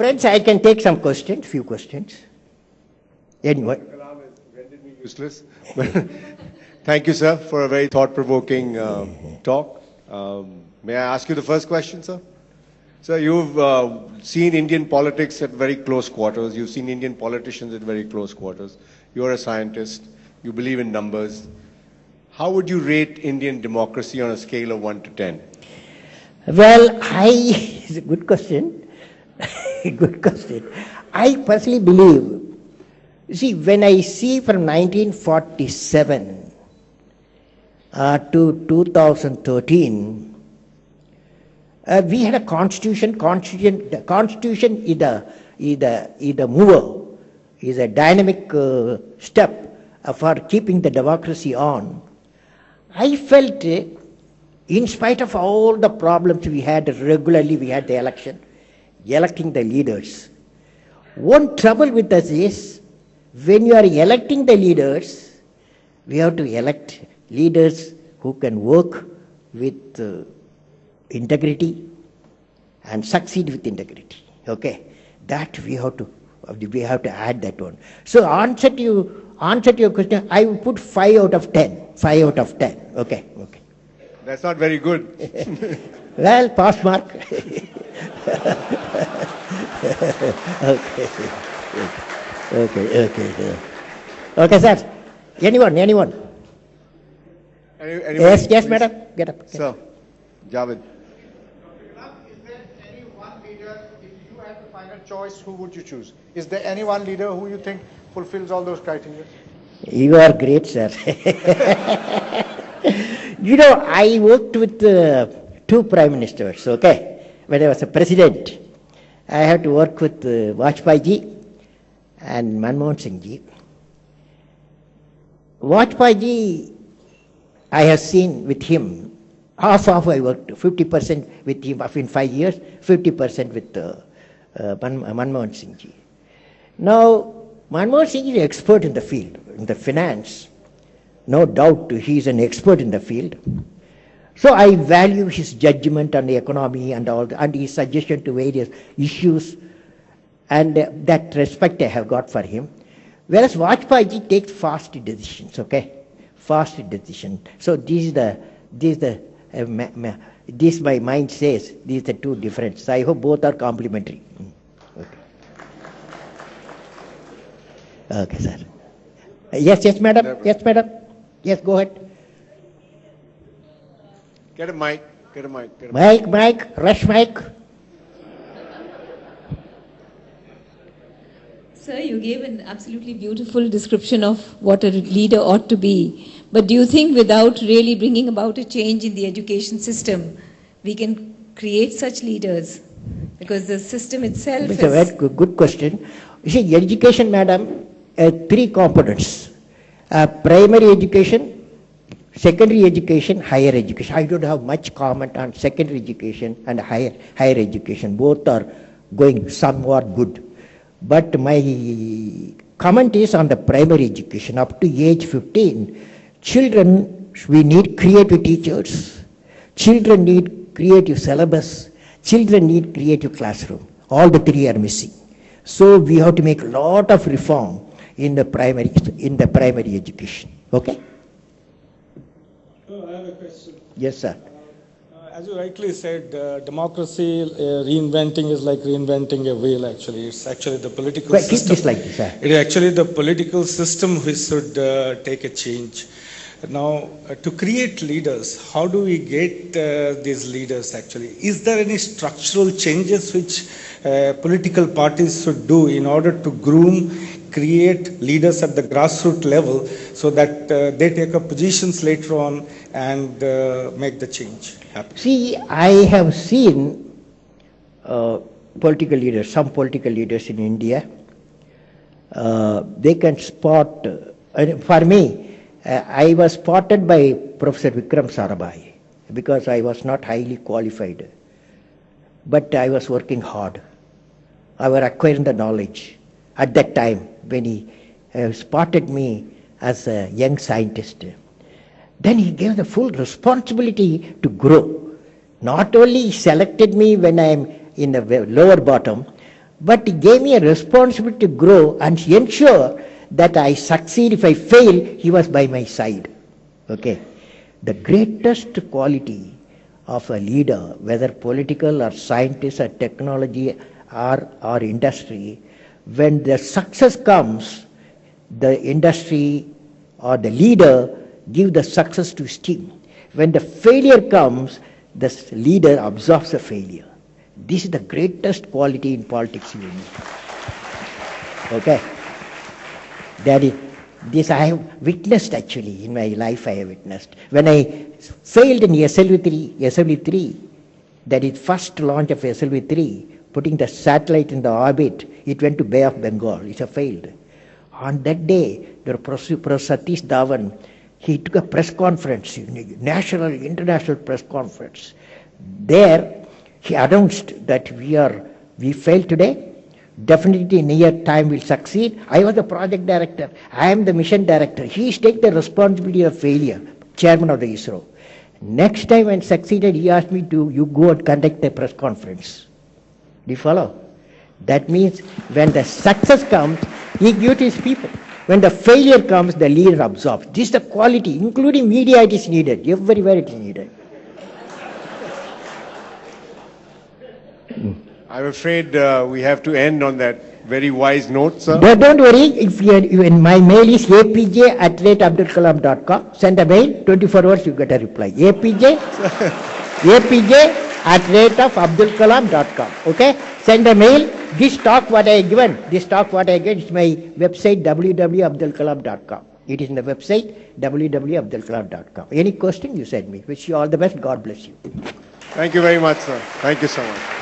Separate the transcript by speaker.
Speaker 1: Friends, I can take some questions, few questions. Anyway.
Speaker 2: Kalam has rendered me useless. Thank you, sir, for a very thought-provoking talk. May I ask you the first question, sir? Sir, you've seen Indian politics at very close quarters. You've seen Indian politicians at very close quarters. You're a scientist. You believe in numbers. How would you rate Indian democracy on a scale of 1 to 10?
Speaker 1: Well, it's a good question. Good question. I personally believe, see, when I see from 1947 to 2013, we had a constitution. The constitution is a mover, is a dynamic step for keeping the democracy on. I felt, in spite of all the problems we had regularly, we had the election, electing the leaders. One trouble with us is, when you are electing the leaders, we have to elect leaders who can work with integrity and succeed with integrity. Okay, that we have to add that one. So answer to your question, I will put 5 out of 10. 5 out of 10. Okay.
Speaker 2: That's not very good.
Speaker 1: Well, pass mark. Okay, sir. Anyone?
Speaker 2: Anyone?
Speaker 1: Yes, madam. Get up.
Speaker 2: Sir, Javed.
Speaker 3: Is there any one leader, if you had the final choice, who would you choose? Is there any one leader who you think fulfills all those criteria?
Speaker 1: You are great, sir. You know, I worked with 2 prime ministers, okay? When I was a president, I had to work with Vajpayee ji and Manmohan Singh ji. Vajpayee ji, I have seen with him, half I worked, 50% with him in 5 years, 50% with Manmohan Singh ji. Now, Manmohan Singh is an expert in the field, in the finance. No doubt he is an expert in the field. So I value his judgment on the economy and his suggestion to various issues, and that respect I have got for him. Whereas Vajpayee ji takes fast decisions, okay? Fast decision. So this my mind says, these are 2 different. So I hope both are complementary. Okay, sir. Yes, madam. Yes, go ahead.
Speaker 2: Get a mic.
Speaker 1: Mic, rush mic.
Speaker 4: Sir, you gave an absolutely beautiful description of what a leader ought to be. But do you think without really bringing about a change in the education system, we can create such leaders? Because the system itself is...
Speaker 1: It's a very good question. You see, education, madam, 3 components. Primary education, secondary education, higher education. I don't have much comment on secondary education and higher education. Both are going somewhat good. But my comment is on the primary education. Up to age 15, children, we need creative teachers. Children need creative syllabus. Children need creative classroom. All the 3 are missing. So we have to make a lot of reform in the primary education. Okay?
Speaker 5: I have a question.
Speaker 1: Yes, sir.
Speaker 5: As you rightly said, democracy reinventing is like reinventing a wheel, actually. It's actually the political system.
Speaker 1: Keep this like this, sir.
Speaker 5: It is actually the political system which should take a change. Now, to create leaders, how do we get these leaders actually? Is there any structural changes which political parties should do in order to create leaders at the grassroots level so that they take up positions later on and make the change happen?
Speaker 1: See, I have seen political leaders, some political leaders in India, they can spot, for me, I was spotted by Professor Vikram Sarabhai because I was not highly qualified, but I was working hard. I was acquiring the knowledge. At that time, when he spotted me as a young scientist, then he gave the full responsibility to grow. Not only he selected me when I am in the lower bottom, but he gave me a responsibility to grow and ensure that I succeed. If I fail, he was by my side. Okay. The greatest quality of a leader, whether political or scientist or technology or industry, when the success comes, the industry or the leader give the success to his team. When the failure comes, the leader absorbs the failure. This is the greatest quality in politics you need. Okay? That is, this I have witnessed actually in my life. I have witnessed. When I failed in SLV3, that is first launch of SLV3, putting the satellite in the orbit, it went to Bay of Bengal. It failed. On that day, the Professor Satish Dhawan, he took a press conference, national, international press conference. There, he announced that we failed today. Definitely in a year time we'll succeed. I was the project director. I am the mission director. He is taking the responsibility of failure, chairman of the ISRO. Next time when succeeded, he asked me to, you go and conduct a press conference. Do you follow? That means when the success comes, he gives to his people. When the failure comes, the leader absorbs. This is the quality, including media it is needed. Everywhere it is needed.
Speaker 2: I'm afraid we have to end on that very wise note, sir.
Speaker 1: Don't worry, if my mail is apj@abdulkalam.com. Send a mail, 24 hours you get a reply. apj@abdulkalam.com. Okay? Send a mail. This talk what I given, is my website www.abdulkalam.com. It is in the website www.abdulkalam.com. Any question you send me. Wish you all the best. God bless you.
Speaker 2: Thank you very much, sir. Thank you so much.